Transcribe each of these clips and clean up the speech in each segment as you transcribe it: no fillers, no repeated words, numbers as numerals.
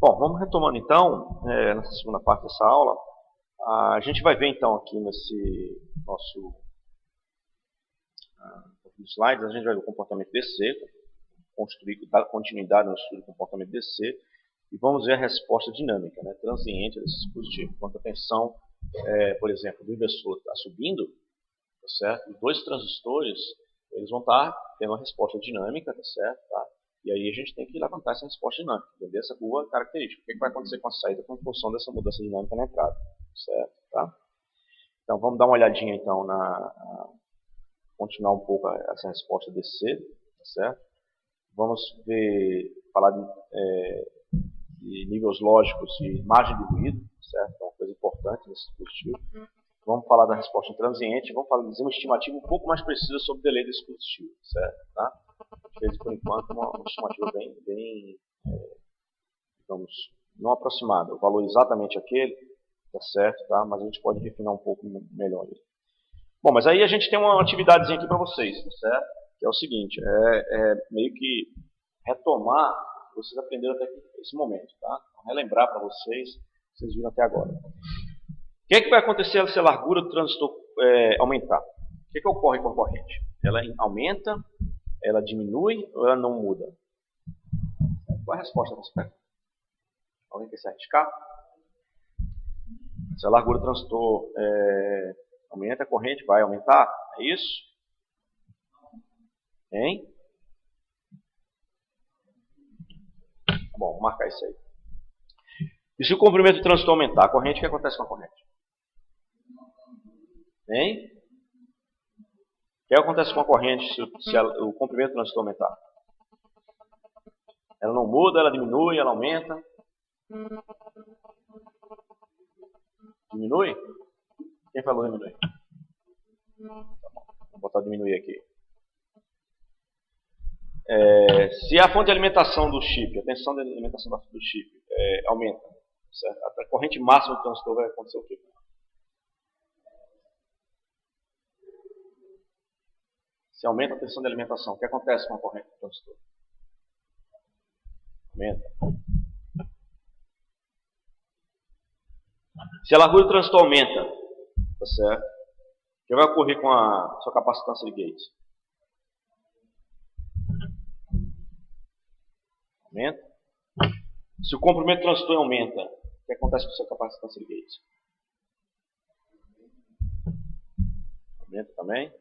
Bom, vamos retomando então, nessa segunda parte dessa aula. A gente vai ver então aqui nesse nosso slides, a gente vai ver o comportamento DC, dar continuidade no estudo do comportamento DC, e vamos ver a resposta dinâmica, né, transiente desse dispositivo. Quando a tensão, por exemplo, do inversor está subindo, tá certo? Os dois transistores eles vão estar tendo uma resposta dinâmica, tá certo? Tá? E aí a gente tem que levantar essa resposta dinâmica, entender essa boa característica. O que vai acontecer com a saída com função dessa mudança dinâmica na entrada, certo? Tá? Então vamos dar uma olhadinha então continuar um pouco essa resposta DC, tá certo? Vamos falar de níveis lógicos e margem de ruído, certo? É uma coisa importante nesse dispositivo. Vamos falar da resposta transiente, vamos fazer uma estimativa um pouco mais precisa sobre o delay desse dispositivo, certo? Tá? A gente fez por enquanto uma estimativa bem digamos, não aproximada, o valor exatamente aquele, tá certo? Tá? Mas a gente pode refinar um pouco melhor. Bom, mas aí a gente tem uma atividadezinha aqui para vocês, tá certo? Que é o seguinte, meio que retomar o que vocês aprenderam até esse momento, tá? Relembrar para vocês o que vocês viram até agora. O que é que vai acontecer se a largura do transistor aumentar? O que é que ocorre com a corrente? Ela aumenta, ela diminui ou ela não muda? Qual é a resposta dessa pergunta? Alguém quer se arriscar? Se a largura do transistor aumenta, a corrente vai aumentar? É isso? Hein? Bom, vou marcar isso aí. E se o comprimento do transistor aumentar, a corrente, o que acontece com a corrente? Hein? O que acontece com a corrente se o comprimento do transistor aumentar? Ela não muda, ela diminui, ela aumenta? Diminui? Quem falou diminui? Tá bom, vou botar diminuir aqui. Se a fonte de alimentação do chip, a tensão de alimentação do chip aumenta, certo? A corrente máxima do transistor vai acontecer o quê? Se aumenta a tensão de alimentação, o que acontece com a corrente do transistor? Aumenta. Se a largura do transistor aumenta, tá certo? O que vai ocorrer com a sua capacitância de gate? Aumenta. Se o comprimento do transistor aumenta, o que acontece com a sua capacitância de gate? Aumenta também.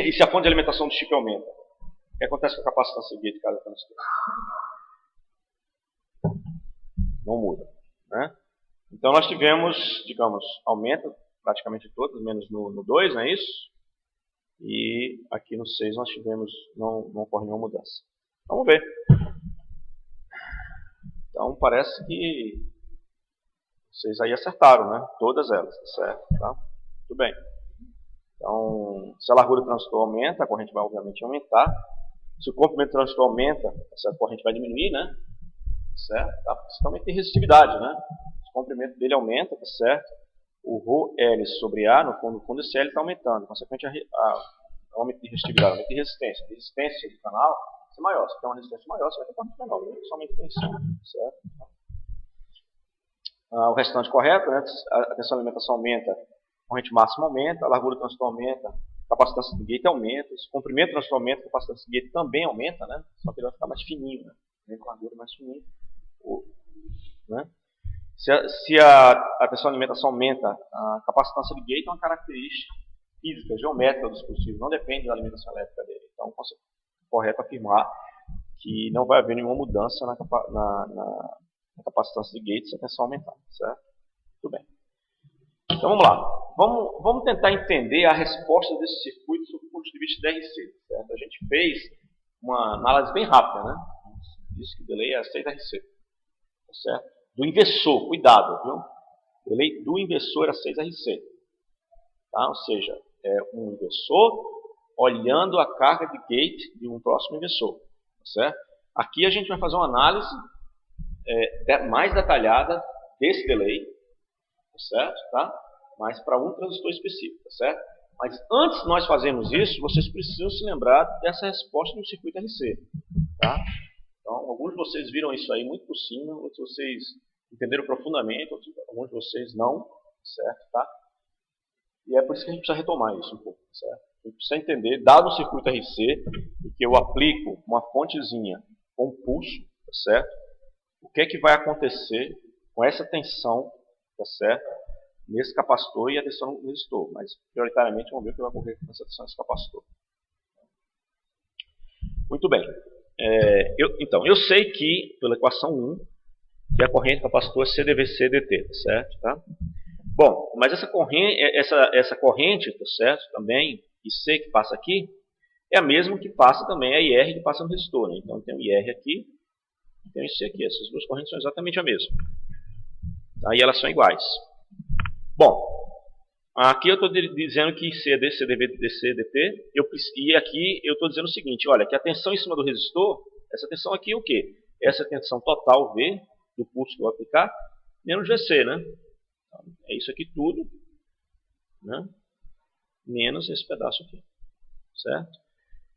E se a fonte de alimentação do chip aumenta, o que acontece com a capacitância de gate de cada transistor? Não muda, né? Então nós tivemos, digamos, aumenta praticamente todos, menos no 2, não é isso? E aqui no 6 nós tivemos, não ocorre nenhuma mudança. Vamos ver. Então parece que vocês aí acertaram, né? Todas elas, tá certo? Tá? Tudo bem. Então, se a largura do transistor aumenta, a corrente vai obviamente aumentar. Se o comprimento do transistor aumenta, a corrente vai diminuir, né? Certo? Tá? Você também tem resistividade, né? Se o comprimento dele aumenta, tá certo? O ρL sobre A, no fundo esse L está aumentando. Consequentemente, o aumento de resistividade, o aumento de resistência. A resistência do canal vai ser maior. Se tem uma resistência maior, você vai ter corrente menor. Né? Somente tensão, certo? O restante correto, né? A tensão de alimentação aumenta, a corrente máxima aumenta, a largura do transistor aumenta, a capacitância do gate aumenta, se o comprimento do transistor aumenta, a capacitância do gate também aumenta, né? Só que ele vai ficar mais fininho, né? Com a largura mais fininha. Né? Se a tensão de alimentação aumenta, a capacitância de gate é uma característica física, geométrica do dispositivo, não depende da alimentação elétrica dele. Então é correto afirmar que não vai haver nenhuma mudança na capacitância de gate se a tensão aumentar, certo? Tudo bem. Então vamos lá. Vamos tentar entender a resposta desse circuito sob o ponto de vista da RC. Certo? A gente fez uma análise bem rápida, né? Disse que o delay é 6 RC. Tá certo? Do inversor, cuidado, viu? O delay do inversor era 6 RC. Tá? Ou seja, é um inversor olhando a carga de gate de um próximo inversor. Tá certo? Aqui a gente vai fazer uma análise mais detalhada desse delay, tá certo? Tá? Mas para um transistor específico, tá certo? Mas antes de nós fazermos isso, vocês precisam se lembrar dessa resposta do circuito RC. Tá? Então, alguns de vocês viram isso aí muito por cima, outros de vocês entenderam profundamente, alguns de vocês não, certo? Tá? E é por isso que a gente precisa retomar isso um pouco, certo? A gente precisa entender, dado o circuito RC, que eu aplico uma fontezinha com pulso, tá certo? O que é que vai acontecer com essa tensão, tá certo? Nesse capacitor e a tensão no resistor, mas prioritariamente vamos ver o que vai ocorrer com essa tensão nesse capacitor. Muito bem. Então, eu sei que, pela equação 1, que a corrente do capacitor é CdVC-dt, tá certo? Tá? Bom, mas essa corrente, tá certo? Também, IC que passa aqui, é a mesma que passa também a IR que passa no resistor, né? Então, tem o IR aqui e tem o IC aqui. Essas duas correntes são exatamente a mesma. Aí elas são iguais. Bom, aqui eu estou dizendo que CD, CDV, DC, DT, e aqui eu estou dizendo o seguinte, olha, que a tensão em cima do resistor, essa tensão aqui é o quê? Essa tensão total V, do pulso que eu vou aplicar, menos VC, né? Então, é isso aqui tudo, né? Menos esse pedaço aqui, certo?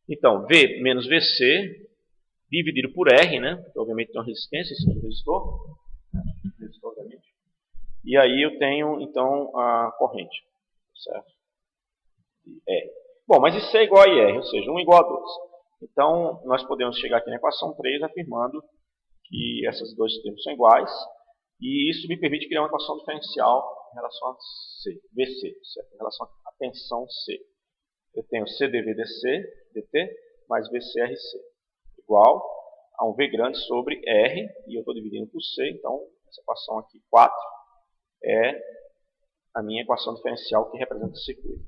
Então, V menos VC, dividido por R, né? Porque obviamente tem uma resistência em cima do resistor, né? Resistor, obviamente. E aí eu tenho, então, a corrente, certo? R. Bom, mas isso é igual a IR, ou seja, 1 igual a 2. Então, nós podemos chegar aqui na equação 3 afirmando que esses dois termos são iguais. E isso me permite criar uma equação diferencial em relação a C, VC, certo? Em relação à tensão C. Eu tenho CdVdC, dt, mais VCRC, igual a um V grande sobre R, e eu estou dividindo por C, então essa equação aqui, 4, é a minha equação diferencial que representa o circuito.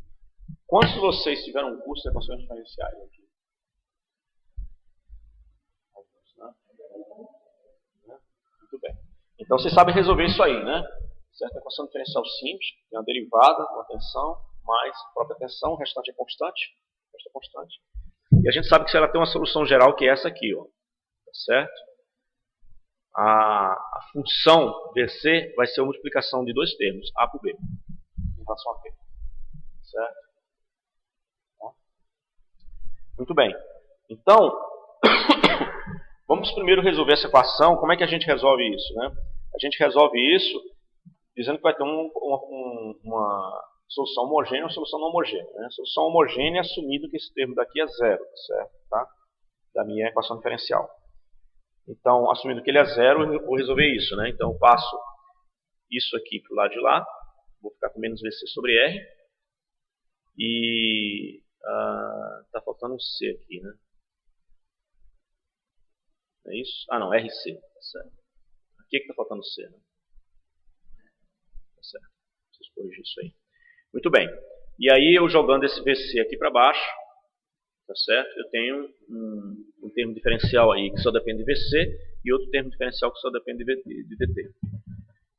Quantos de vocês tiveram um curso de equações diferenciais aqui? Alguns, né? Muito bem. Então vocês sabem resolver isso aí, né? Certo? A equação diferencial simples, tem uma derivada com a tensão, mais a própria tensão, o restante é constante. O resto é constante. E a gente sabe que ela tem uma solução geral que é essa aqui, ó. Tá certo? A função VC vai ser a multiplicação de dois termos, A por B, em relação a P. Certo? Muito bem. Então, vamos primeiro resolver essa equação. Como é que a gente resolve isso, né? A gente resolve isso dizendo que vai ter uma solução homogênea e uma solução não homogênea. Né? Solução homogênea assumindo que esse termo daqui é zero, certo? Tá? Da minha equação diferencial. Então, assumindo que ele é zero, eu vou resolver isso, né? Então, eu passo isso aqui para o lado de lá. Vou ficar com menos VC sobre R. E está faltando um C aqui, né? É isso? Ah, não, RC. Tá certo. Aqui é que está faltando C, né? Tá certo. Preciso corrigir isso aí. Muito bem. E aí, eu jogando esse VC aqui para baixo, tá certo? Eu tenho um termo diferencial aí que só depende de VC e outro termo diferencial que só depende de DT.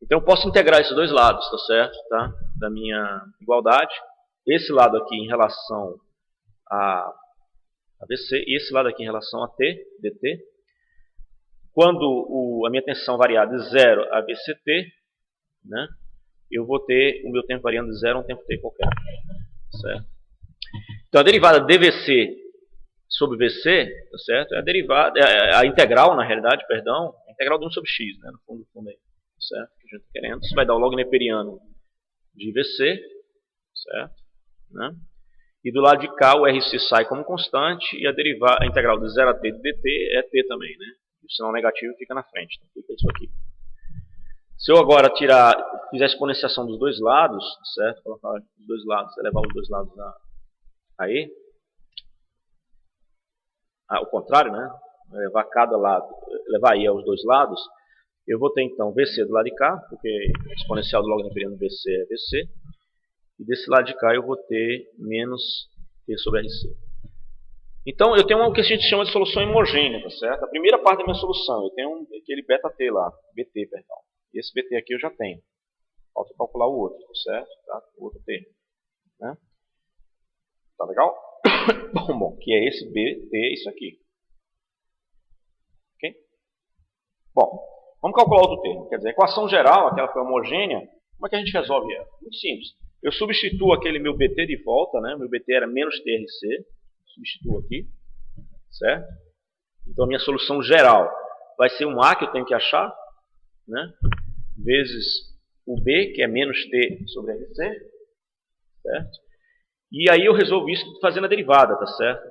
Então eu posso integrar esses dois lados, tá certo? Tá? Da minha igualdade. Esse lado aqui em relação a VC e esse lado aqui em relação a T, DT. Quando a minha tensão variar de 0 a VCT, né, eu vou ter o meu tempo variando de 0 a um tempo T qualquer. Certo? Então a derivada dVC sobre VC, tá certo? É a derivada, a integral, na realidade, perdão, a integral de 1 sobre x, né? No fundo aí, certo? Que a gente está querendo. Isso vai dar o log neperiano de VC, certo? Né? E do lado de cá o RC sai como constante e a integral de 0 a t de dt é t também, né? E o sinal negativo fica na frente, então fica isso aqui. Se eu agora fizer a exponenciação dos dois lados, certo? Colocar os dois lados, elevar os dois lados a E, ao contrário, né? Levar cada lado, levar I aos dois lados, eu vou ter então VC do lado de cá, porque a exponencial do log neperiano VC é VC, e desse lado de cá eu vou ter menos T sobre RC. Então eu tenho o que a gente chama de solução homogênea, tá certo? A primeira parte da minha solução, eu tenho aquele beta-T lá, BT, perdão. E esse BT aqui eu já tenho. Falta calcular o outro, tá certo? Tá? O outro T. Né? Tá legal? Bom, que é esse BT, isso aqui. Ok? Bom, vamos calcular outro termo. Quer dizer, a equação geral, aquela que é homogênea, como é que a gente resolve ela? Muito simples. Eu substituo aquele meu BT de volta, né? Meu BT era menos TRC. Substituo aqui, certo? Então, a minha solução geral vai ser um A que eu tenho que achar, né? Vezes o B, que é menos T sobre RC, certo? E aí eu resolvo isso fazendo a derivada, tá certo?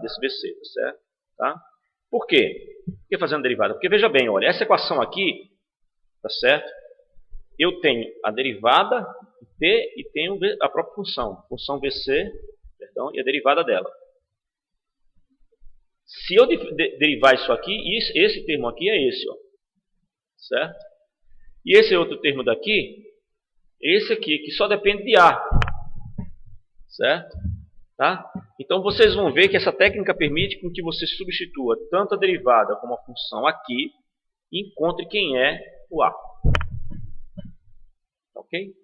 Desse BC, tá certo? Tá? Por quê? Por que fazendo a derivada? Porque veja bem, olha, essa equação aqui, tá certo? Eu tenho a derivada T e tenho a própria função VC, perdão, e a derivada dela. Se eu derivar isso aqui, esse termo aqui é esse, ó, certo? E esse outro termo daqui, esse aqui, que só depende de A, certo? Tá? Então vocês vão ver que essa técnica permite com que você substitua tanto a derivada como a função aqui e encontre quem é o A. Ok?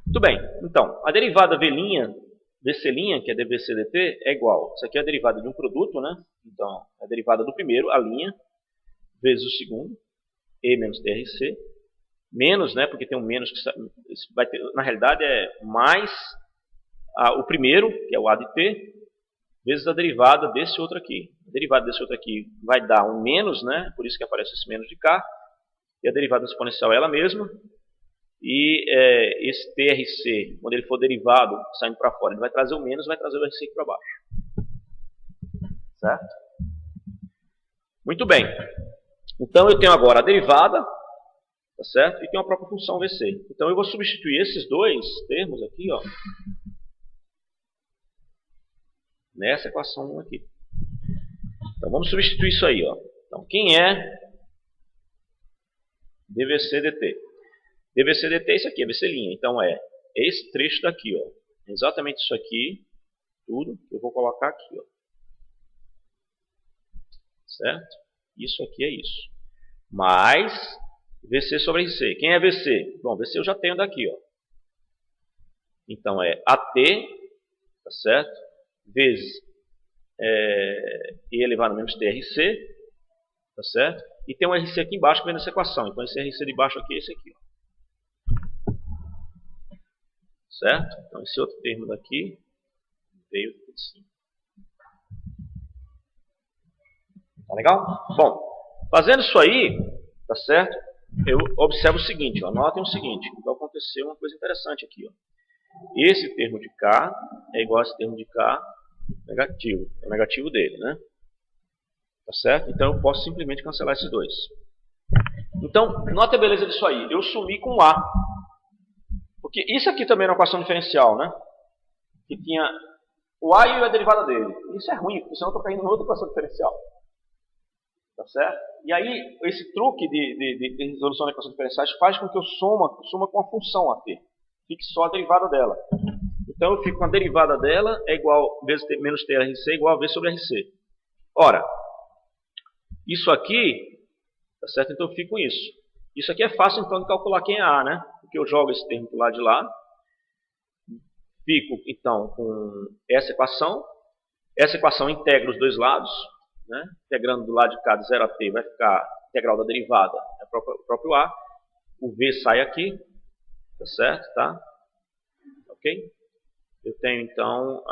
Muito bem. Então, a derivada VC', que é dVC dt, é igual. Isso aqui é a derivada de um produto, né? Então, a derivada do primeiro, a linha, vezes o segundo, E menos TRC, menos, né? Porque tem um menos que vai ter, na realidade é mais o primeiro, que é o A de T, vezes a derivada desse outro aqui. A derivada desse outro aqui vai dar um menos, né? Por isso que aparece esse menos de cá. E a derivada exponencial é ela mesma. E esse TRC, quando ele for derivado, saindo para fora, ele vai trazer o menos, vai trazer o RC aqui para baixo. Certo? Muito bem. Então eu tenho agora a derivada, tá certo? E tenho a própria função VC. Então eu vou substituir esses dois termos aqui, ó, nessa equação 1 aqui. Então vamos substituir isso aí, ó. Então quem é dVC dt? dVC dt é isso aqui, é VC'. Então é esse trecho daqui, ó. Exatamente isso aqui, tudo que eu vou colocar aqui, ó. Certo? Isso aqui é isso. Mais VC sobre RC. Quem é VC? Bom, VC eu já tenho daqui, ó. Então é AT, tá certo? Vezes E elevado a menos TRC, tá certo? E tem um RC aqui embaixo que vem nessa equação. Então esse RC de baixo aqui é esse aqui, ó. Certo? Então esse outro termo daqui veio de cima. Tá legal? Bom, fazendo isso aí, tá certo? Eu observo o seguinte, ó, notem o seguinte, vai acontecer uma coisa interessante aqui, ó. Esse termo de K é igual a esse termo de K negativo, é o negativo dele, né? Tá certo? Então eu posso simplesmente cancelar esses dois. Então, nota a beleza disso aí, eu sumi com A. Porque isso aqui também é uma equação diferencial, né? Que tinha o A e a derivada dele. Isso é ruim, porque senão eu estou caindo em outra equação diferencial. Tá certo? E aí, esse truque de resolução de equações diferenciais faz com que eu soma com a função AT. Fique só a derivada dela. Então, eu fico com a derivada dela é igual vezes menos TRC igual a V sobre RC. Ora, isso aqui, tá certo? Então, eu fico com isso. Isso aqui é fácil, então, de calcular quem é A, né? Porque eu jogo esse termo para o lado de lá. Fico, então, com essa equação. Essa equação integra os dois lados. Né? Integrando do lado de cá de 0 a t vai ficar a integral da derivada, é o próprio A. O V sai aqui, tá certo? Tá? Ok? Eu tenho então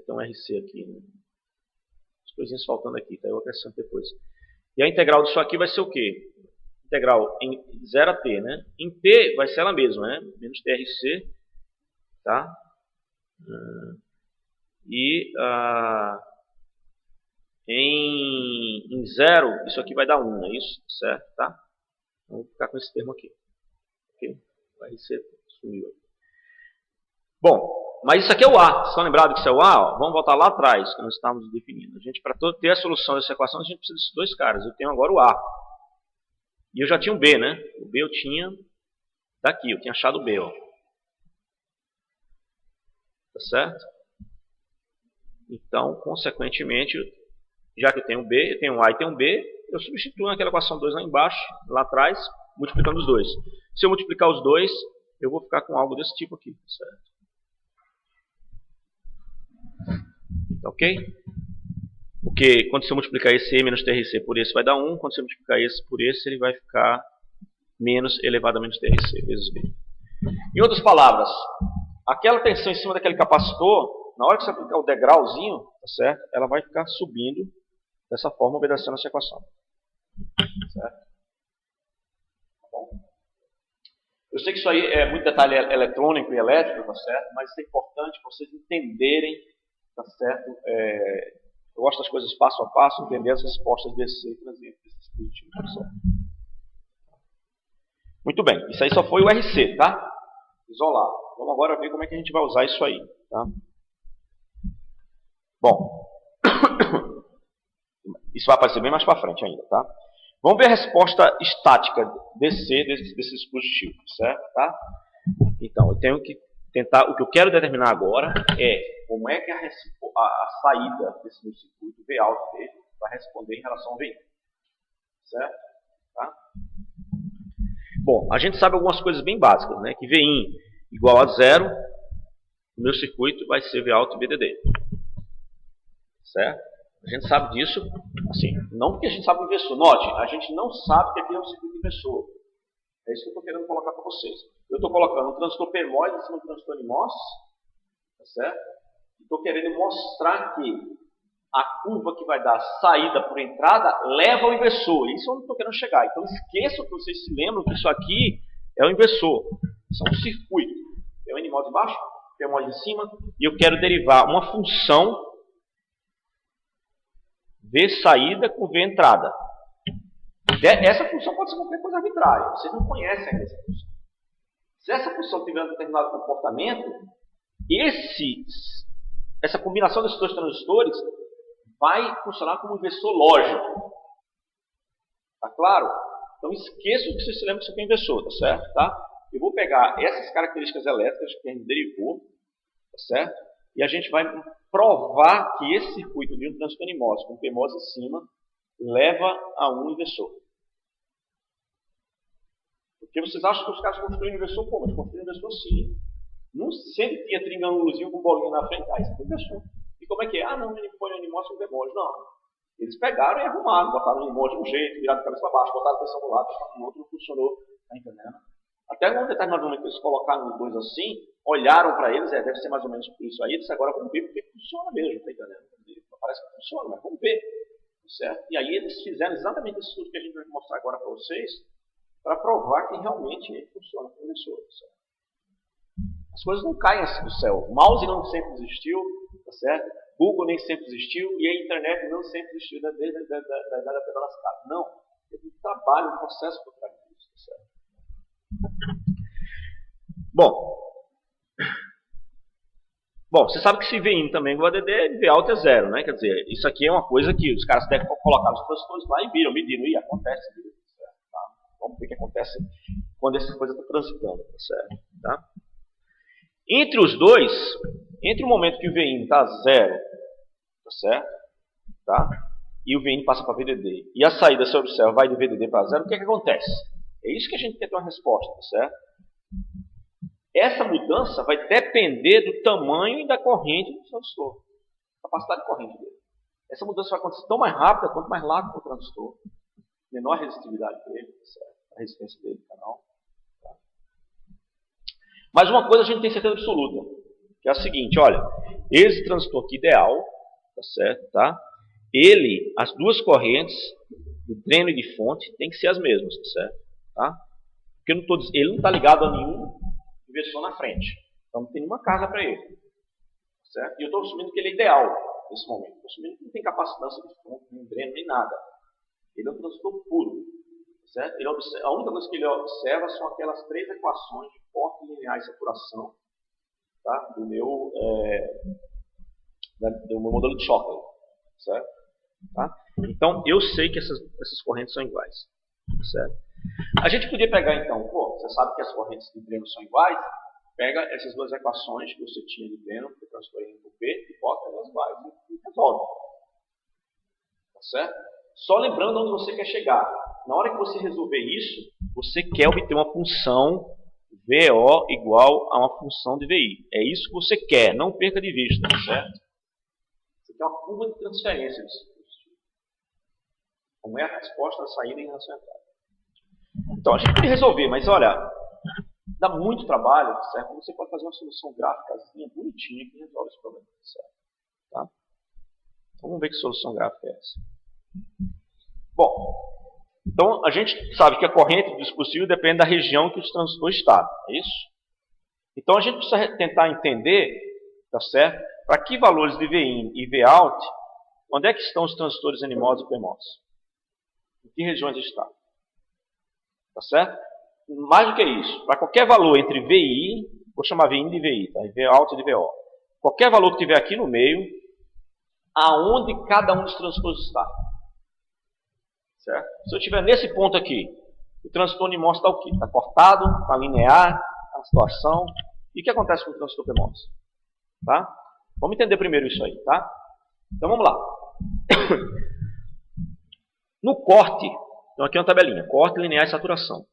tem um RC aqui, né? As coisinhas faltando aqui, tá? Eu acrescento depois. E a integral disso aqui vai ser o quê? Integral em 0 a t, né? Em t vai ser ela mesma, né? Menos TRC, tá? E em 0, isso aqui vai dar 1, não é isso? Certo? Tá? Então, vou ficar com esse termo aqui. Ok? O RC sumiu aí. Bom, mas isso aqui é o A. Vocês estão lembrados que isso é o A? Ó, vamos voltar lá atrás, que nós estávamos definindo. Para ter a solução dessa equação, a gente precisa desses dois caras. Eu tenho agora o A. E eu já tinha o B, né? O B eu tinha daqui, eu tinha achado o B, ó. Tá certo? Então, consequentemente, já que eu tenho B, eu tenho um A e tenho um B, eu substituo naquela equação 2 lá embaixo, lá atrás, multiplicando os dois. Se eu multiplicar os dois, eu vou ficar com algo desse tipo aqui, certo? Ok? Porque quando você multiplicar esse E menos TRC por esse vai dar 1, quando você multiplicar esse por esse, ele vai ficar menos elevado a menos TRC vezes B. Em outras palavras, aquela tensão em cima daquele capacitor na hora que você aplicar o degrauzinho, tá certo? Ela vai ficar subindo dessa forma, obedecendo essa equação. Certo? Tá bom? Eu sei que isso aí é muito detalhe eletrônico e elétrico, tá certo? Mas isso é importante para vocês entenderem, tá certo? Eu gosto das coisas passo a passo, entender as respostas DC e trazer esse dispositivo, tá certo? Muito bem, isso aí só foi o RC, tá? Isolar. Vamos agora ver como é que a gente vai usar isso aí, tá? Bom, isso vai aparecer bem mais para frente ainda, tá? Vamos ver a resposta estática DC desse dispositivo, certo? Tá? Então, eu tenho que tentar, o que eu quero determinar agora é como é que a saída desse meu circuito, o V alto dele, vai responder em relação ao VI. Certo? Tá? Bom, a gente sabe algumas coisas bem básicas, né? Que VIN igual a zero, o meu circuito vai ser V alto e VDD. Certo? A gente sabe disso, assim, não porque a gente sabe o inversor. Note, a gente não sabe que aqui é um circuito inversor. É isso que eu estou querendo colocar para vocês. Eu estou colocando um transistor PMOS em cima do transistor NMOS, tá certo? E estou querendo mostrar que a curva que vai dar saída por entrada leva ao inversor. Isso eu não estou querendo chegar. Então esqueçam que vocês se lembram que isso aqui é o inversor. Isso é um circuito. Tem o NMOS embaixo, PMOS em cima, e eu quero derivar uma função V saída com V entrada. Essa função pode ser qualquer coisa arbitrária. Vocês não conhecem ainda essa função. Se essa função tiver um determinado comportamento, essa combinação desses dois transistores vai funcionar como um inversor lógico. Tá claro? Então esqueçam que vocês se lembram que isso aqui é inversor, tá certo? Tá? Eu vou pegar essas características elétricas que a gente derivou, tá certo? E a gente vai provar que esse circuito de um transistor NMOS com PMOS em cima leva a um inversor. Porque vocês acham que os caras construíram inversor como? Eles construíram inversor sim. Não sempre tinha triângulozinho com bolinha na frente. Ah, isso é inversor. E como é que é? Ah, não, ele põe o NMOS com PMOS. Não. Eles pegaram e arrumaram, botaram o NMOS de um jeito, viraram de cabeça para baixo, botaram a tensão do lado, botaram no outro, não funcionou. Tá entendendo? Até um determinado momento que eles colocaram os dois assim, olharam para eles, deve ser mais ou menos por isso aí, eles agora vamos ver porque funciona mesmo, tá entendendo? Parece que funciona, mas vamos ver. Certo? E aí eles fizeram exatamente esse estudo que a gente vai mostrar agora para vocês, para provar que realmente ele funciona como inversor. As coisas não caem assim do céu. O mouse não sempre existiu, tá certo? Google nem sempre existiu e a internet não sempre existiu desde a idade da pedra lascada. Não. Tem um trabalho, um processo por trás disso, tá certo? Bom, você sabe que se VIN também igual a DD, V alto é zero, né? Quer dizer, isso aqui é uma coisa que os caras devem colocar os transistores lá e viram, mediram, e acontece. Certo? Tá? Vamos ver o que acontece quando essa coisa está transitando, tá certo? Tá? Entre os dois, entre o momento que o VIN está zero, tá certo? Tá? E o VIN passa para VDD, e a saída, se observa, vai de VDD para zero, o que acontece? É isso que a gente quer ter uma resposta, tá certo? Essa mudança vai depender do tamanho e da corrente do transistor, capacidade de corrente dele. Essa mudança vai acontecer tão mais rápida quanto mais largo for o transistor, menor a resistividade dele, certo? A resistência dele do canal. Tá? Mas uma coisa a gente tem certeza absoluta, que é a seguinte, olha, esse transistor aqui ideal, tá certo? Tá? As duas correntes, de dreno e de fonte, tem que ser as mesmas, tá certo? Tá? Porque ele não está ligado a nenhum inversor na frente. Então não tem nenhuma carga para ele. Certo? E eu estou assumindo que ele é ideal nesse momento. Estou assumindo que não tem capacitância de fonte, nem dreno, nem nada. Ele é um transistor puro. Certo? A única coisa que ele observa são aquelas três equações de forte linear e saturação, tá? do meu modelo de Shockley. Certo? Tá? Então eu sei que essas correntes são iguais. Certo? A gente podia pegar então, você sabe que as correntes de dreno são iguais, pega essas duas equações que você tinha de dreno, que eu transformei em P, e bota elas iguais e resolve. Tá certo? Só lembrando onde você quer chegar. Na hora que você resolver isso, você quer obter uma função VO igual a uma função de VI. É isso que você quer, não perca de vista, tá certo? Você quer uma curva de transferência disso. Como é a resposta da saída em relação à entrada. Então, a gente pode resolver, mas olha, dá muito trabalho, certo? Você pode fazer uma solução gráfica bonitinha que resolve esse problema, certo? Tá? Então, vamos ver que solução gráfica é essa. Bom, então a gente sabe que a corrente do dispositivo depende da região que o transistor está, é isso? Então a gente precisa tentar entender, tá certo? Para que valores de Vin e Vout, onde é que estão os transistores NMOS e PMOS? Em que regiões está? Tá certo? Mais do que isso, para qualquer valor entre VI, vou chamar VIN de VI, tá? Vout de VO. Qualquer valor que tiver aqui no meio, aonde cada um dos transistores está. Certo? Se eu estiver nesse ponto aqui, o transistor NMOS está o quê? Está cortado, está linear, está na situação. E o que acontece com o transistor PMOS? Tá? Vamos entender primeiro isso aí, tá? Então vamos lá. No corte, então aqui é uma tabelinha, corte, linear e saturação.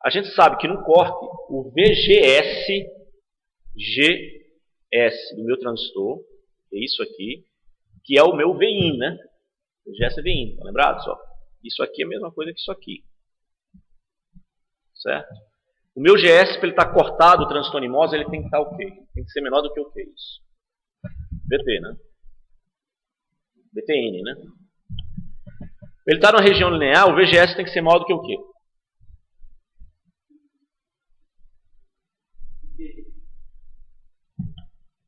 A gente sabe que no corte, o VGS do meu transistor, é isso aqui, que é o meu VIN, né? VGS é VIN, tá lembrado só? Isso aqui é a mesma coisa que isso aqui. Certo? O meu GS, para ele estar cortado, o transistor NMOS, ele tem que estar o quê? Tem que ser menor do que o quê? Isso. VT, né? VTN, né? Ele está na região linear, o VGS tem que ser maior do que o quê?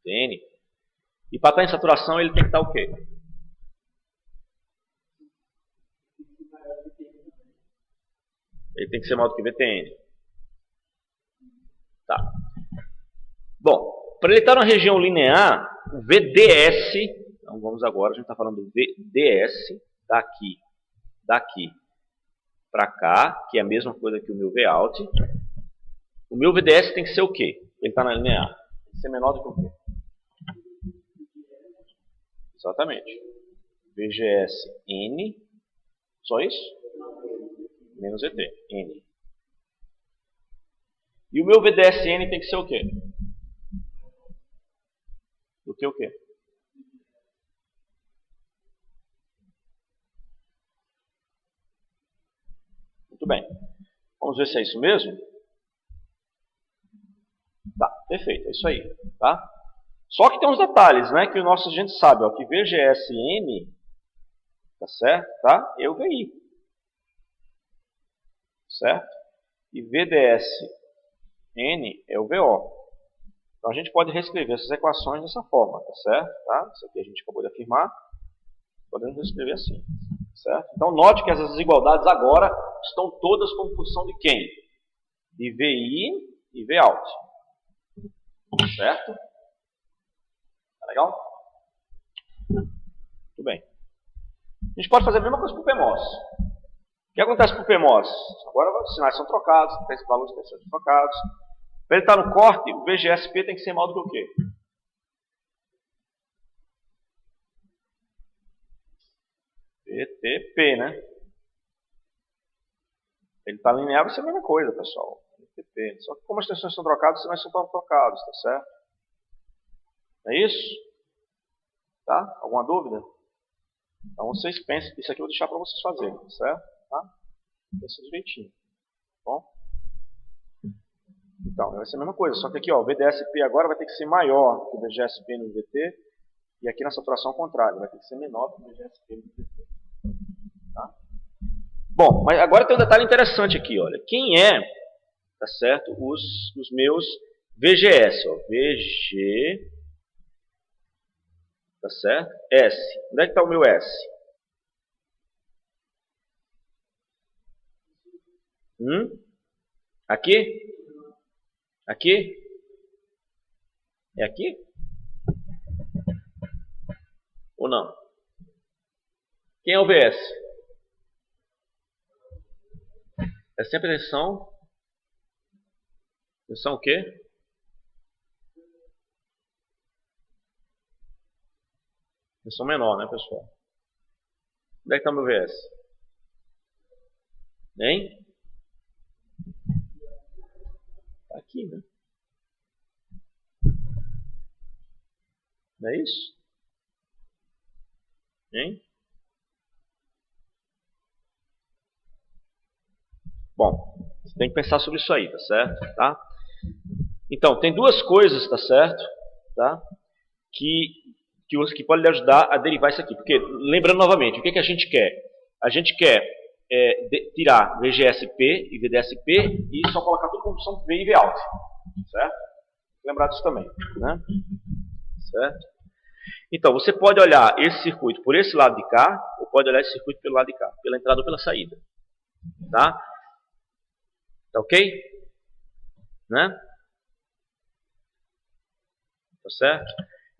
VTN. E para estar em saturação, ele tem que estar o quê? Ele tem que ser maior do que VTN. Tá. Bom, para ele estar na região linear, o VDS, então vamos agora, a gente está falando do VDS, daqui para cá, que é a mesma coisa que o meu Vout. O meu VDS tem que ser o quê? Ele está na linear. Tem que ser menor do que o quê? Exatamente. VGS-N, só isso? Menos ET, N. E o meu VDS-N tem que ser o quê? Do que o quê? Muito bem. Vamos ver se é isso mesmo? Tá, perfeito, é isso aí. Tá? Só que tem uns detalhes, né? Que o nosso gente sabe, ó, que VGS-N, tá certo? Tá? É o VI. Certo? E VDS-N é o VO. Então a gente pode reescrever essas equações dessa forma, tá certo? Tá? Isso aqui a gente acabou de afirmar. Podemos reescrever assim. Certo? Então note que essas desigualdades agora estão todas como função de quem? De VI e Vout. Certo? Tá legal? Muito bem. A gente pode fazer a mesma coisa com o PMOS. O que acontece com o PMOS? Agora os sinais são trocados, tem valores que são trocados. Para ele estar no corte, o VGSP tem que ser maior do que o quê? VTP, né? Ele está linear, vai ser a mesma coisa, pessoal. VTP. Só que como as tensões são trocadas, os sinais são trocados, tá certo? Não é isso? Tá? Alguma dúvida? Então vocês pensem, isso aqui eu vou deixar para vocês fazerem, tá certo? Tá? Pensa direitinho. Bom? Então, vai ser a mesma coisa, só que aqui, ó, o VDSP agora vai ter que ser maior que o VGSP no VT, e aqui na saturação ao contrário, vai ter que ser menor que o VGSP no VT. Tá? Bom, mas agora tem um detalhe interessante aqui, olha. Quem é, tá certo, os meus VGS, ó, VG, tá certo? S. Onde é que está o meu S? Aqui? Aqui? É aqui? Ou não? Quem é o VS? É sempre tensão. Tensão o quê? Tensão menor, né, pessoal? Onde é que está o meu VS? Hein? Tá aqui, né? Não é isso? Hein? Bom, você tem que pensar sobre isso aí, tá certo? Tá? Então, tem duas coisas, tá certo? Tá? Que pode lhe ajudar a derivar isso aqui. Porque, lembrando novamente, o que a gente quer? A gente quer tirar VGSP e VDSP e só colocar tudo como função V e Vout. Certo? Lembrar disso também. Né? Certo? Então, você pode olhar esse circuito por esse lado de cá, ou pode olhar esse circuito pelo lado de cá, pela entrada ou pela saída. Tá? Tá ok? Né? Tá certo?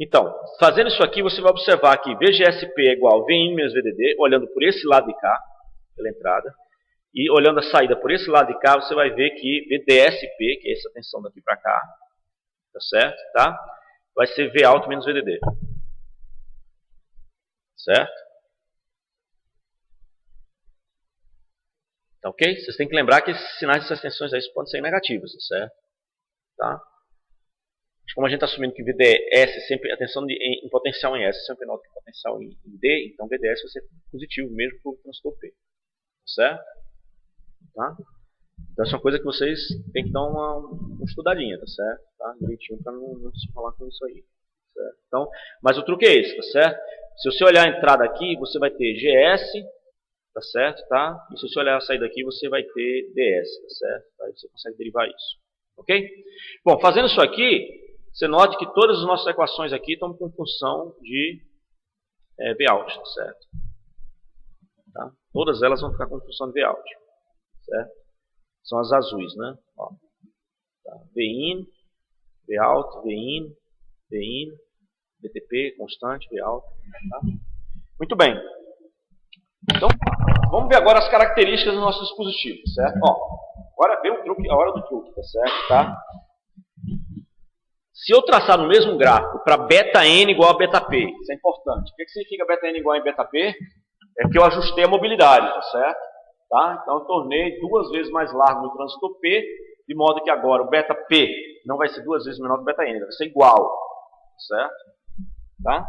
Então, fazendo isso aqui, você vai observar que VGSP é igual a VIN menos VDD, olhando por esse lado de cá, pela entrada, e olhando a saída por esse lado de cá, você vai ver que VDSP, que é essa tensão daqui para cá, tá certo? Tá? Vai ser Vout menos VDD. Certo? Tá ok? Vocês têm que lembrar que esses sinais dessas tensões aí podem ser negativos, certo? Tá? Como a gente está assumindo que VDS sempre, a tensão em potencial em S é sempre menor que potencial em D, então VDS vai ser positivo mesmo para o transistor P. Certo? Tá? Então essa é uma coisa que vocês têm que dar uma estudadinha, tá certo? Tá? Direitinho para não se falar com isso aí. Certo? Então, mas o truque é esse, tá certo? Se você olhar a entrada aqui, você vai ter GS, tá certo? Tá? E se você olhar a saída aqui, você vai ter DS, tá certo? Aí você consegue derivar isso. Ok? Bom, fazendo isso aqui, você note que todas as nossas equações aqui estão com função de Vout, tá certo? Tá? Todas elas vão ficar com função de Vout, certo? São as azuis, né? Ó, tá? Vin, Vout, Vin, BTP, constante, Vout. Tá? Muito bem. Então, vamos ver agora as características do nosso dispositivo, certo? Ó, agora vem o truque, a hora do truque, tá certo? Tá? Se eu traçar no mesmo gráfico para beta N igual a beta P, isso é importante. O que significa beta N igual a beta P? É que eu ajustei a mobilidade, tá certo? Tá? Então eu tornei 2 vezes mais largo no transistor P, de modo que agora o beta P não vai ser 2 vezes menor que o beta N, vai ser igual, certo? Tá?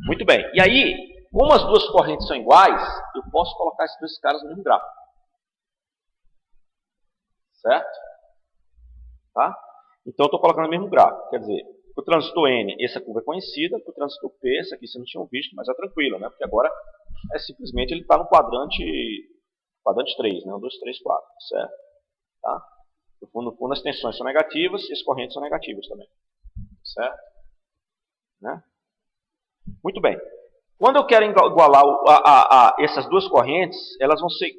Muito bem. E aí, como as duas correntes são iguais, eu posso colocar esses dois caras no mesmo gráfico. Certo? Tá? Então, eu estou colocando no mesmo gráfico. Quer dizer, para o transistor N, essa curva é conhecida. Para o transistor P, essa aqui vocês não tinham visto, mas é tranquilo, né? Porque agora, simplesmente, ele está no quadrante 3, né? 1, 2, 3, 4, certo? Tá? No fundo, as tensões são negativas e as correntes são negativas também. Certo? Né? Muito bem. Quando eu quero igualar essas duas correntes, elas vão ser,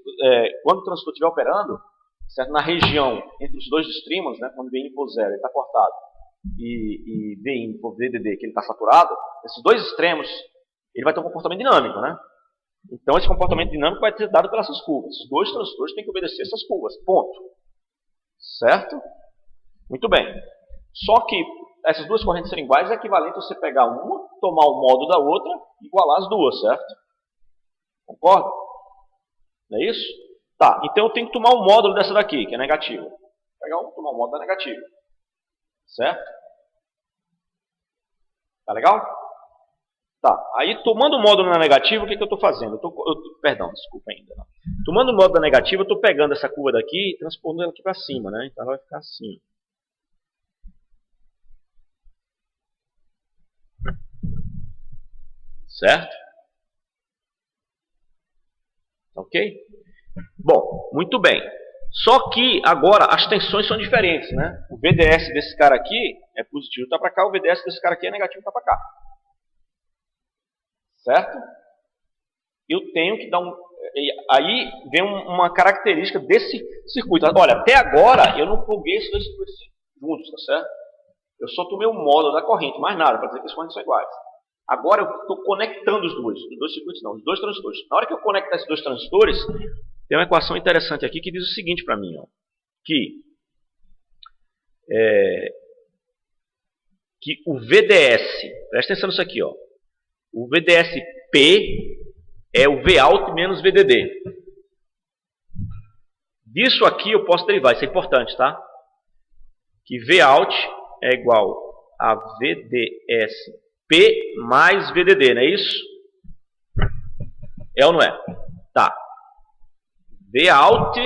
quando o transistor estiver operando, certo? Na região entre os dois extremos, né? Quando VIN for 0, ele está cortado, e VIN for VDD, que ele está saturado, esses dois extremos, ele vai ter um comportamento dinâmico, né? Então esse comportamento dinâmico vai ser dado pelas curvas. Os dois transistores têm que obedecer essas curvas, ponto. Certo? Muito bem. Só que essas duas correntes serem iguais é equivalente a você pegar uma, tomar o módulo da outra e igualar as duas, certo? Concorda? Não é isso? Tá, então eu tenho que tomar o módulo dessa daqui, que é negativa. Vou pegar um, tomar o módulo da negativa. Certo? Tá legal? Tá, aí tomando o módulo na negativa, o que eu estou fazendo? Perdão, desculpa ainda. Não. Tomando o módulo da negativa, eu estou pegando essa curva daqui e transpondo ela aqui para cima, né? Então ela vai ficar assim. Certo? Ok? Bom, muito bem. Só que agora as tensões são diferentes, né? O VDS desse cara aqui é positivo, está para cá. O VDS desse cara aqui é negativo, está para cá. Certo? Eu tenho que dar aí vem uma característica desse circuito. Olha, até agora eu não pluguei esses dois circuitos juntos, tá certo? Eu só tomei o módulo da corrente, mais nada, para dizer que as correntes são iguais. Agora eu estou conectando os dois circuitos não, os dois transistores. Na hora que eu conectar esses dois transistores, tem uma equação interessante aqui que diz o seguinte para mim, ó, que o VDS, presta atenção nisso aqui, ó, o VDSP é o Vout menos VDD. Disso aqui eu posso derivar, isso é importante, tá? Que Vout é igual a VDSP mais VDD, não é isso? É ou não é? Tá. Vout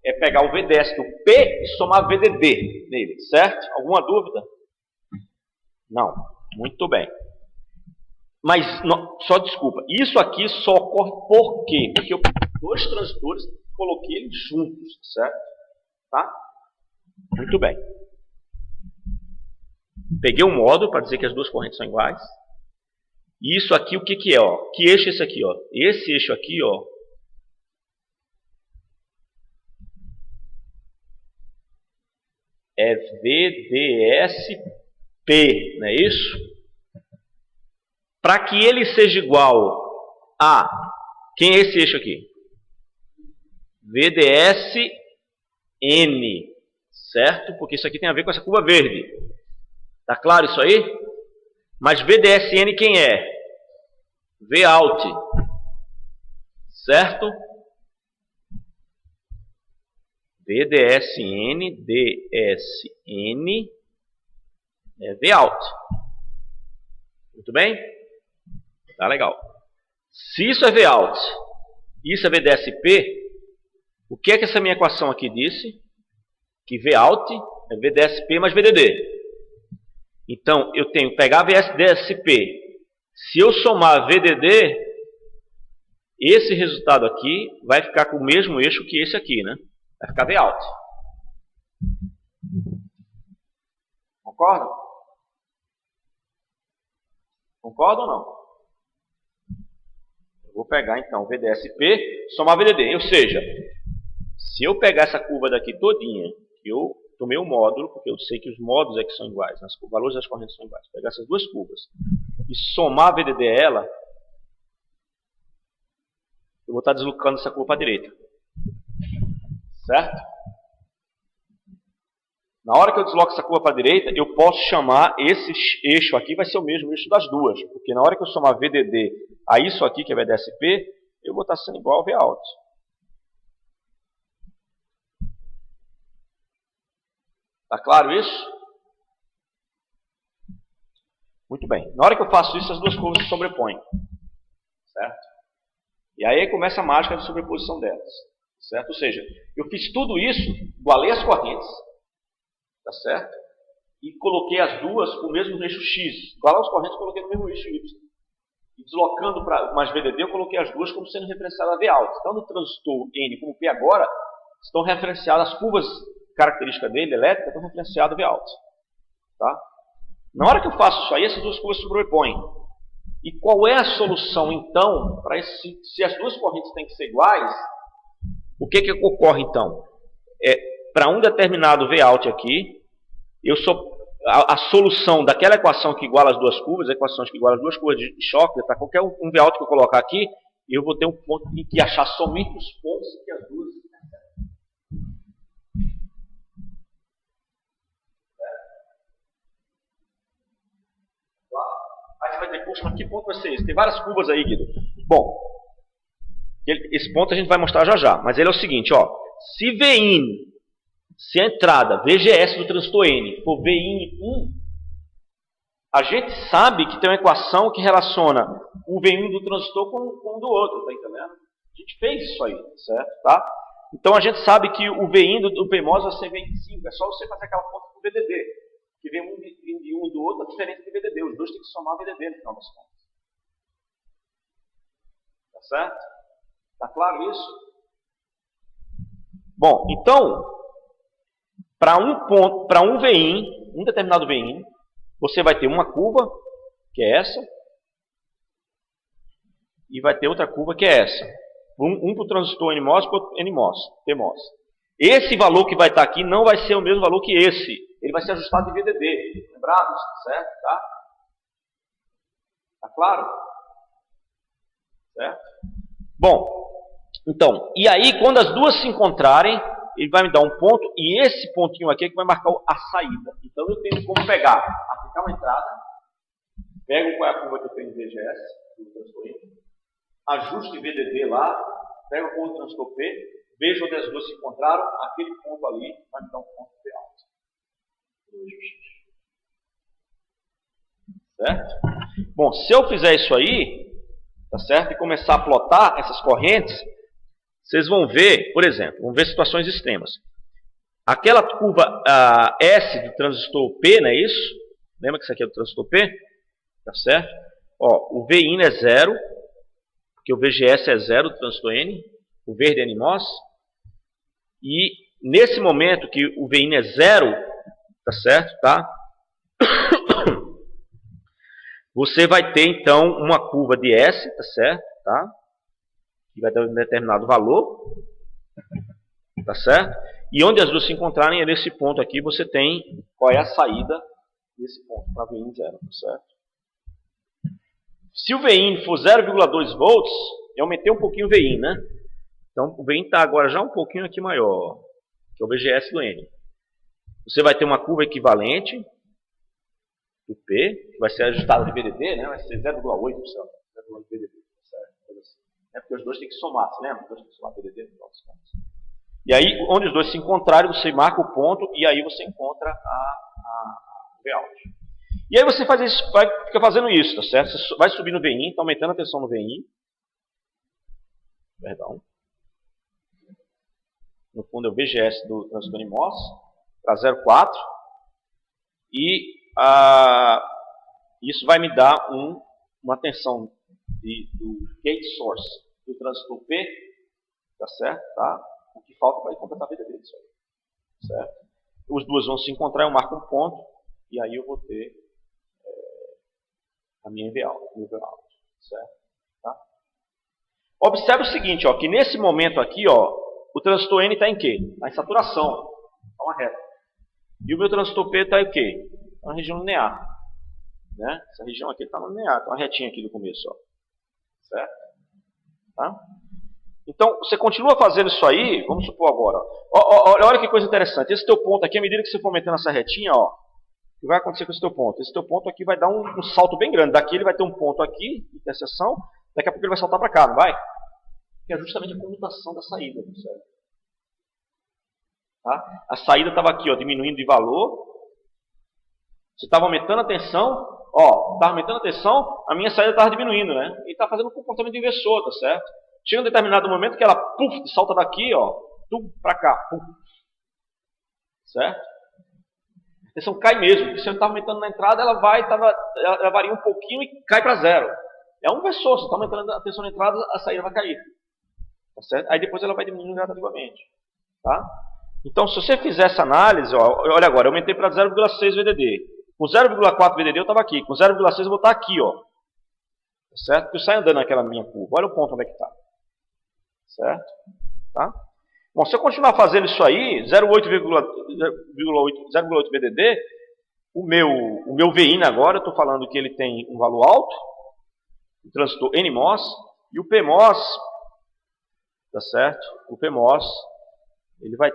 é pegar o VDS do P e somar VDD nele, certo? Alguma dúvida? Não. Muito bem. Mas, só desculpa, isso aqui só ocorre por quê? Porque eu peguei dois transistores e coloquei eles juntos, certo? Tá? Muito bem. Peguei um módulo para dizer que as duas correntes são iguais. E isso aqui, o que que é? Ó? Que eixo é esse aqui? Ó? Esse eixo aqui, ó, é VDSP, não é isso? Para que ele seja igual a... Quem é esse eixo aqui? VDSN, certo? Porque isso aqui tem a ver com essa curva verde. Tá claro isso aí? Mas VDSN quem é? Vout, certo? VDSN, DSN é Vout. Muito bem? Tá legal. Se isso é Vout, isso é VDSP, o que é que essa minha equação aqui disse? Que Vout é VDSP mais VDD. Então, eu tenho que pegar VDSP. Se eu somar VDD, esse resultado aqui vai ficar com o mesmo eixo que esse aqui, né? Vai ficar Vout. Concorda? Concorda ou não? Eu vou pegar então VDSP, somar VDD. Ou seja, se eu pegar essa curva daqui todinha, que eu tomei um módulo, porque eu sei que os módulos é que são iguais, os valores das correntes são iguais. Pegar essas duas curvas e somar VDD a ela, eu vou estar deslocando essa curva para a direita. Certo? Na hora que eu desloco essa curva para a direita, eu posso chamar esse eixo aqui, vai ser o mesmo eixo das duas. Porque na hora que eu somar VDD a isso aqui, que é VDSP, eu vou estar sendo igual ao Vout. Tá claro isso? Muito bem. Na hora que eu faço isso, as duas curvas se sobrepõem. Certo? E aí começa a mágica de sobreposição delas. Certo? Ou seja, eu fiz tudo isso, igualei as correntes, tá certo? E coloquei as duas com o mesmo eixo X. Igualei as correntes, coloquei no mesmo eixo Y. E deslocando para mais VDD, eu coloquei as duas como sendo referenciadas a Vout. Então, no transistor N como P agora, estão referenciadas as curvas características dele, elétrica, estão referenciadas a Vout. Tá? Na hora que eu faço isso aí, essas duas curvas se sobrepõem. E qual é a solução, então, para se as duas correntes têm que ser iguais, o que ocorre, então? Para um determinado Vout aqui, a solução daquela equação que iguala as duas curvas, equações que igualam as duas curvas de choque, para qualquer um Vout que eu colocar aqui, eu vou ter um ponto em que achar somente os pontos que as duas... Aí você vai dizer, poxa, mas que ponto vai ser esse? Tem várias curvas aí, Guido. Bom, esse ponto a gente vai mostrar já já. Mas ele é o seguinte, ó. Se Vin, se a entrada VGS do transistor N for Vin 1, a gente sabe que tem uma equação que relaciona o Vin do transistor com o do outro, tá entendendo? A gente fez isso aí, certo? Tá? Então a gente sabe que o Vin do PMOS vai ser Vin 5. É só você fazer aquela conta com o VDD. Que vem um de um do outro é diferente de VDD. Os dois têm que somar VDD no final das contas. Tá certo? Tá claro isso? Bom, então, para um VIN, um determinado VIN, você vai ter uma curva, que é essa, e vai ter outra curva, que é essa. Um para o transistor NMOS e para o NMOS, PMOS. Esse valor que vai estar aqui não vai ser o mesmo valor que esse. Ele vai ser ajustado de VDD. Lembrados? Certo? Tá claro? Certo? Bom, então, e aí quando as duas se encontrarem, ele vai me dar um ponto, e esse pontinho aqui é que vai marcar a saída. Então eu tenho como pegar, aplicar uma entrada, pego qual é a curva que eu tenho em VGS, ajuste VDD lá, pego a curva do transistor P, vejo onde as duas se encontraram, aquele ponto ali vai me dar um ponto real. Certo? Bom, se eu fizer isso aí, tá certo? E começar a plotar essas correntes, vocês vão ver, por exemplo, vamos ver situações extremas. Aquela curva S do transistor P, não é isso? Lembra que isso aqui é do transistor P? Tá certo? Ó, o Vin é 0, porque o VGS é 0 do transistor N, o verde é NMOS. E nesse momento que o Vin é 0, tá certo? Tá? Você vai ter então uma curva de S, tá certo? Tá? Que vai ter um determinado valor, tá certo? E onde as duas se encontrarem é nesse ponto aqui, você tem qual é a saída desse ponto para Vin 0, tá certo? Se o Vin for 0,2 volts, eu aumentei um pouquinho o Vin, né? Então o Vin está agora já um pouquinho aqui maior, que é o VGS do N. Você vai ter uma curva equivalente do P, que vai ser ajustada de VDD, né? Vai ser 0,8%. 0,8 VDD, certo? É porque os dois têm que somar, você lembra? Os dois têm que somar VDD. E aí, onde os dois se encontrarem, você marca o ponto e aí você encontra a Vout. E aí você fica fazendo isso, tá certo? Você vai subir no VIN, está aumentando a tensão no VIN. Perdão. No fundo é o VGS do transistor NMOS para 0,4. E isso vai me dar uma tensão do gate source do transistor P, tá certo? Tá? O que falta para completar a VDD disso aí, certo? Os dois vão se encontrar, eu marco um ponto e aí eu vou ter a minha Vout, certo? Tá? Observe o seguinte, ó, que nesse momento aqui, ó, o transistor N está em quê? Está em saturação, está uma reta. E o meu transistor P está em quê? Está na região linear, né? Essa região aqui está no linear, está uma retinha aqui do começo, ó, certo? Tá? Então, você continua fazendo isso aí, vamos supor agora, olha que coisa interessante, esse teu ponto aqui, à medida que você for aumentando essa retinha, ó, o que vai acontecer com esse teu ponto? Esse teu ponto aqui vai dar um salto bem grande, daqui ele vai ter um ponto aqui, interseção, daqui a pouco ele vai saltar para cá, não vai? Que é justamente a comutação da saída, certo? Tá? A saída estava aqui, ó, diminuindo de valor, você estava aumentando a tensão, ó, estava aumentando a tensão, a minha saída estava diminuindo, né? E está fazendo um comportamento inversor, tá certo? Chega um determinado momento que ela salta daqui, ó, para cá, certo? A tensão cai mesmo. Se você está aumentando na entrada, ela varia um pouquinho e cai para 0. É um inversor, você está aumentando a tensão na entrada, a saída vai cair, tá certo? Aí depois ela vai diminuindo gradativamente, tá? Então, se você fizer essa análise, ó, olha agora, eu aumentei para 0,6 VDD. Com 0,4 VDD eu estava aqui, com 0,6 eu vou estar aqui, ó, tá certo? Porque eu saio andando naquela minha curva. Olha o ponto onde é que está. Certo? Tá? Bom, se eu continuar fazendo isso aí, 0,8 VDD, o meu VIN agora, eu estou falando que ele tem um valor alto, o transistor NMOS, e o PMOS, tá certo? O PMOS, ele vai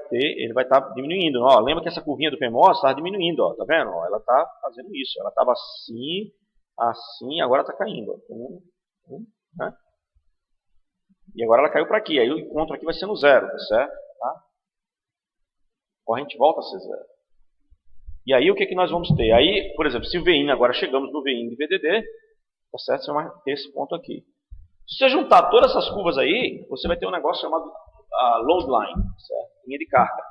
estar diminuindo. Ó, lembra que essa curvinha do PMOS estava diminuindo, ó, tá vendo? Ó, ela está fazendo isso, ela estava assim, assim, agora está caindo. Ó. Né? E agora ela caiu para aqui. Aí o encontro aqui vai ser no 0, tá certo? Tá? A corrente volta a ser 0. E aí o que nós vamos ter? Aí, por exemplo, se o VIN, agora chegamos no VIN de VDD, tá certo? Você vai ter esse ponto aqui. Se você juntar todas essas curvas aí, você vai ter um negócio chamado load line, certo? Linha de carga.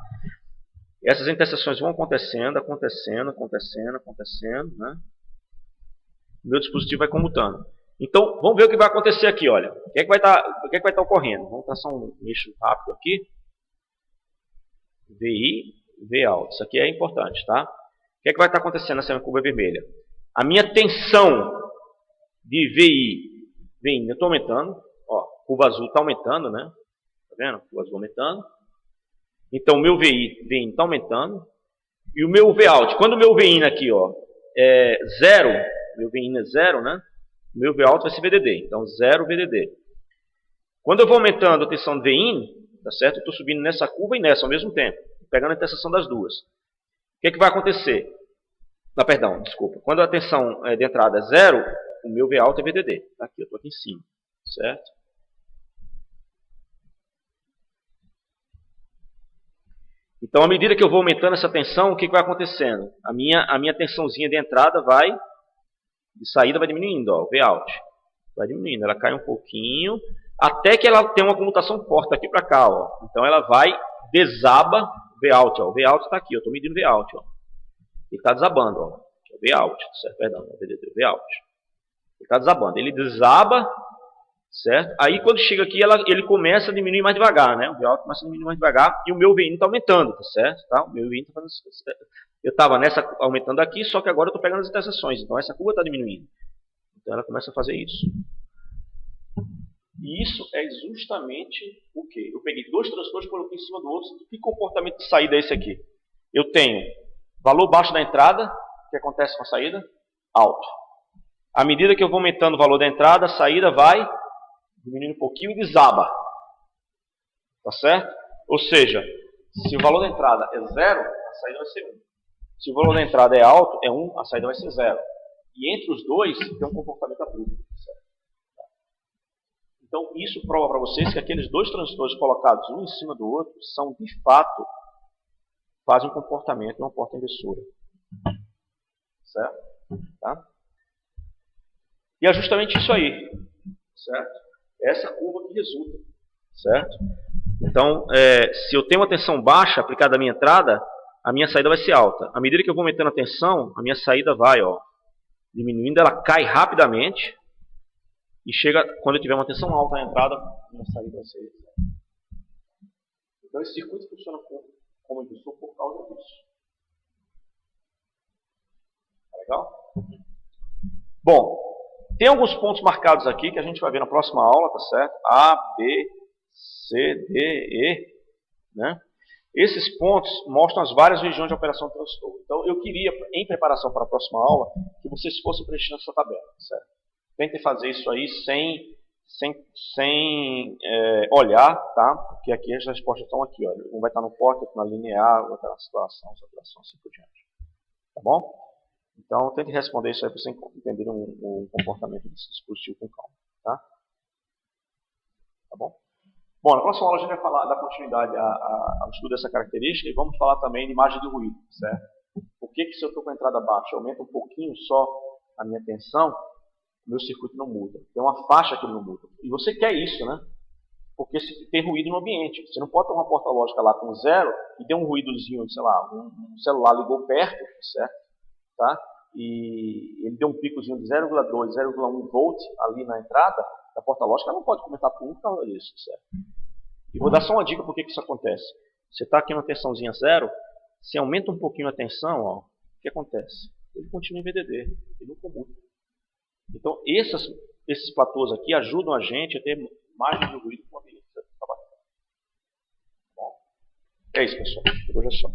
E essas interseções vão acontecendo, né? O meu dispositivo vai comutando. Então, vamos ver o que vai acontecer aqui, olha. O que é que vai estar ocorrendo? Vamos traçar um eixo rápido aqui. VI, Vout. Isso aqui é importante, tá? O que é que vai estar acontecendo nessa curva vermelha? A minha tensão de VI, eu estou aumentando. Ó, curva azul está aumentando, né? Tá vendo? Curva azul aumentando. Então, o meu VI está aumentando. E o meu Vout, quando o meu VI aqui, ó, é 0, meu VI é 0, né? O meu Vout vai ser VDD, então 0 VDD. Quando eu vou aumentando a tensão de VIN, tá certo? Eu estou subindo nessa curva e nessa ao mesmo tempo, pegando a interseção das duas. O que é que vai acontecer? Perdão, desculpa. Quando a tensão de entrada é 0, o meu Vout é VDD. Tá aqui, eu estou aqui em cima, certo? Então, à medida que eu vou aumentando essa tensão, o que vai acontecendo? A minha tensãozinha de entrada de saída vai diminuindo, ó, o Vout. Vai diminuindo, ela cai um pouquinho, até que ela tem uma comutação forte daqui para cá, ó. Então ela vai, desaba Vout, ó. O Vout está aqui, eu estou medindo Vout, ó. Ele está desabando, ó. Vout, certo? Perdão, VDD, Vout. Ele está desabando. Ele desaba, certo? Aí quando chega aqui, ele começa a diminuir mais devagar, né? O Vout começa a diminuir mais devagar e o meu VIN está aumentando, tá certo? Tá? O meu VIN está fazendo isso. Eu estava nessa aumentando aqui, só que agora eu estou pegando as interseções. Então essa curva está diminuindo. Então ela começa a fazer isso. E isso é justamente o quê? Eu peguei dois transistores e coloquei em cima do outro. Que comportamento de saída é esse aqui? Eu tenho valor baixo da entrada. O que acontece com a saída? Alto. À medida que eu vou aumentando o valor da entrada, a saída vai diminuindo um pouquinho e desaba. Tá certo? Ou seja, se o valor da entrada é 0, a saída vai ser 1. Se o valor da entrada é alto, é 1, a saída vai ser 0. E entre os dois tem um comportamento abrupto. Certo? Então, isso prova para vocês que aqueles dois transistores colocados um em cima do outro são, de fato, fazem um comportamento de uma porta inversora. Certo? Tá? E é justamente isso aí. Certo? Essa curva que resulta. Certo? Então, se eu tenho uma tensão baixa aplicada à minha entrada, a minha saída vai ser alta. À medida que eu vou aumentando a tensão, a minha saída vai, ó, diminuindo, ela cai rapidamente. E chega, quando eu tiver uma tensão alta na entrada, a minha saída vai ser. Então esse circuito funciona como indutor por causa disso. Tá legal? Bom, tem alguns pontos marcados aqui que a gente vai ver na próxima aula, tá certo? A, B, C, D, E. Né? Esses pontos mostram as várias regiões de operação do transistor. Então eu queria, em preparação para a próxima aula, que vocês fossem preenchendo essa tabela, certo? Tentem fazer isso aí sem olhar, tá? Porque aqui as respostas estão aqui, ó. Um vai estar no porta, outro na linear, outro vai estar na situação, saturação, assim por diante. Tá bom? Então, tente responder isso aí para vocês entenderem o comportamento desse dispositivo com calma, tá? Tá bom? Bom, na próxima aula a gente vai falar, dar continuidade ao estudo dessa característica e vamos falar também de margem de ruído, certo? Por que se eu estou com a entrada baixa, aumenta um pouquinho só a minha tensão, o meu circuito não muda. Tem uma faixa que ele não muda. E você quer isso, né? Porque se tem ruído no ambiente. Você não pode ter uma porta lógica lá com 0 e ter um ruídozinho, sei lá, um celular ligou perto, certo? Tá? E ele deu um picozinho de 0,2, 0,1 volt ali na entrada da porta lógica, ela não pode aumentar por 1 por causa disso, certo? E vou dar só uma dica por que isso acontece. Você está aqui numa tensãozinha 0, se aumenta um pouquinho a tensão, ó, o que acontece? Ele continua em VDD, ele não comuta. Então, esses platôs aqui ajudam a gente a ter margem de ruído com a ambiente. Tá bom? É isso, pessoal. Por hoje é só.